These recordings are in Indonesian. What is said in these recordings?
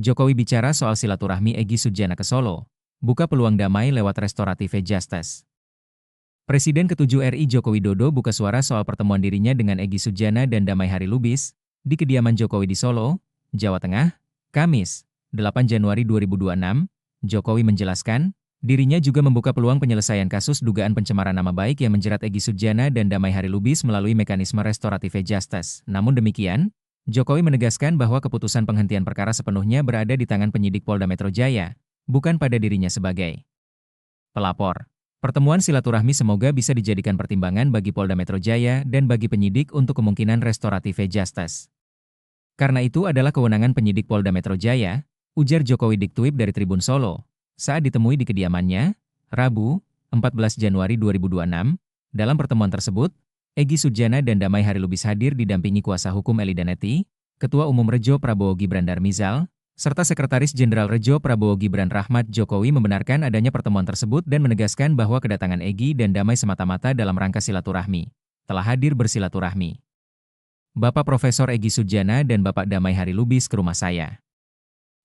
Jokowi bicara soal silaturahmi Egy Sujana ke Solo, buka peluang damai lewat restoratif justice. Presiden ke-7 RI Joko Widodo buka suara soal pertemuan dirinya dengan Egy Sujana dan Damai Hari Lubis di kediaman Jokowi di Solo, Jawa Tengah, Kamis, 8 Januari 2026. Jokowi menjelaskan, dirinya juga membuka peluang penyelesaian kasus dugaan pencemaran nama baik yang menjerat Egy Sujana dan Damai Hari Lubis melalui mekanisme restoratif justice. Namun demikian, Jokowi menegaskan bahwa keputusan penghentian perkara sepenuhnya berada di tangan penyidik Polda Metro Jaya, bukan pada dirinya sebagai pelapor. Pertemuan silaturahmi semoga bisa dijadikan pertimbangan bagi Polda Metro Jaya dan bagi penyidik untuk kemungkinan restoratif justice. Karena itu adalah kewenangan penyidik Polda Metro Jaya, ujar Jokowi diktweet dari Tribun Solo, saat ditemui di kediamannya, Rabu, 14 Januari 2026. Dalam pertemuan tersebut, Egy Sujana dan Damai Hari Lubis hadir didampingi kuasa hukum Eli Danetti, Ketua Umum Rejo Prabowo Gibran Darmizal, serta Sekretaris Jenderal Rejo Prabowo Gibran Rahmat. Jokowi membenarkan adanya pertemuan tersebut dan menegaskan bahwa kedatangan Egy dan Damai semata-mata dalam rangka silaturahmi. Telah hadir bersilaturahmi Bapak Profesor Egy Sujana dan Bapak Damai Hari Lubis ke rumah saya.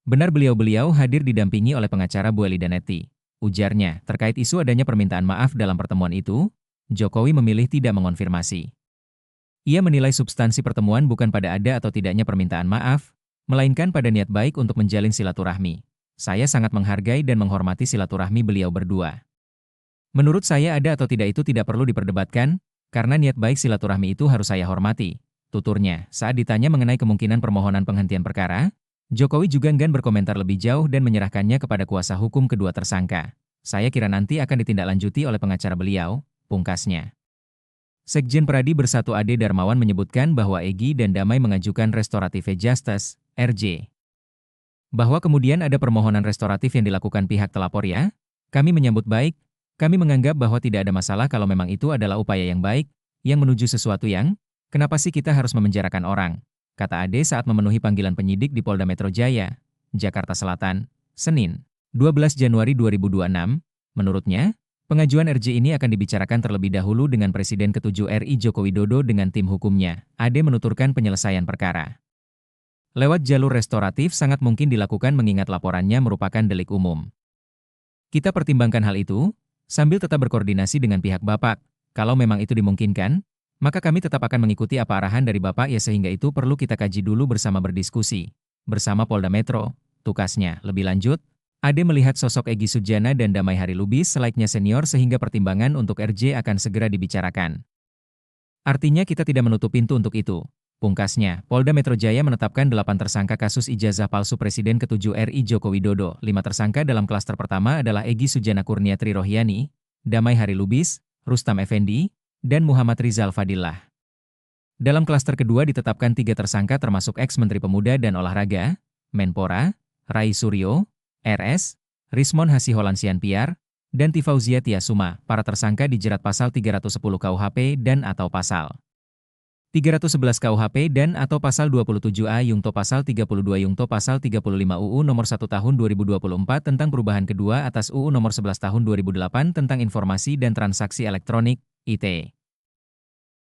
Benar beliau-beliau hadir didampingi oleh pengacara Bu Eli Danetti. Ujarnya, terkait isu adanya permintaan maaf dalam pertemuan itu, Jokowi memilih tidak mengonfirmasi. Ia menilai substansi pertemuan bukan pada ada atau tidaknya permintaan maaf, melainkan pada niat baik untuk menjalin silaturahmi. Saya sangat menghargai dan menghormati silaturahmi beliau berdua. Menurut saya ada atau tidak itu tidak perlu diperdebatkan, karena niat baik silaturahmi itu harus saya hormati, tuturnya. Saat ditanya mengenai kemungkinan permohonan penghentian perkara, Jokowi juga enggan berkomentar lebih jauh dan menyerahkannya kepada kuasa hukum kedua tersangka. Saya kira nanti akan ditindaklanjuti oleh pengacara beliau, pungkasnya. Sekjen Pradi Bersatu Ade Darmawan menyebutkan bahwa Egy dan Damai mengajukan restoratif justice, RJ. Bahwa kemudian ada permohonan restoratif yang dilakukan pihak telapor ya, kami menyambut baik, kami menganggap bahwa tidak ada masalah kalau memang itu adalah upaya yang baik, yang menuju sesuatu yang, kenapa sih kita harus memenjarakan orang, kata Ade saat memenuhi panggilan penyidik di Polda Metro Jaya, Jakarta Selatan, Senin, 12 Januari 2026. Menurutnya, pengajuan RJ ini akan dibicarakan terlebih dahulu dengan Presiden ke-7 RI Joko Widodo dengan tim hukumnya. Ade menuturkan penyelesaian perkara lewat jalur restoratif sangat mungkin dilakukan mengingat laporannya merupakan delik umum. Kita pertimbangkan hal itu, sambil tetap berkoordinasi dengan pihak Bapak. Kalau memang itu dimungkinkan, maka kami tetap akan mengikuti apa arahan dari Bapak ya, sehingga itu perlu kita kaji dulu bersama berdiskusi bersama Polda Metro, tukasnya. Lebih lanjut, Ade melihat sosok Egy Sujana dan Damai Hari Lubis selayaknya senior sehingga pertimbangan untuk RJ akan segera dibicarakan. Artinya kita tidak menutup pintu untuk itu. Pungkasnya, Polda Metro Jaya menetapkan 8 tersangka kasus ijazah palsu Presiden ke-7 RI Joko Widodo. 5 tersangka dalam klaster pertama adalah Egy Sujana Kurniatri Rohiani, Damai Hari Lubis, Rustam Effendi, dan Muhammad Rizal Fadillah. Dalam klaster kedua ditetapkan 3 tersangka termasuk ex-Menteri Pemuda dan Olahraga, Menpora, Rai Suryo, RS, Rismon Hasiholan Sianpiar, dan Tifauzia Tiasuma. Para tersangka dijerat pasal 310 KUHP dan atau pasal 311 KUHP dan atau pasal 27A Yungto pasal 32 Yungto pasal 35 UU nomor 1 tahun 2024 tentang perubahan kedua atas UU nomor 11 tahun 2008 tentang informasi dan transaksi elektronik, ITE.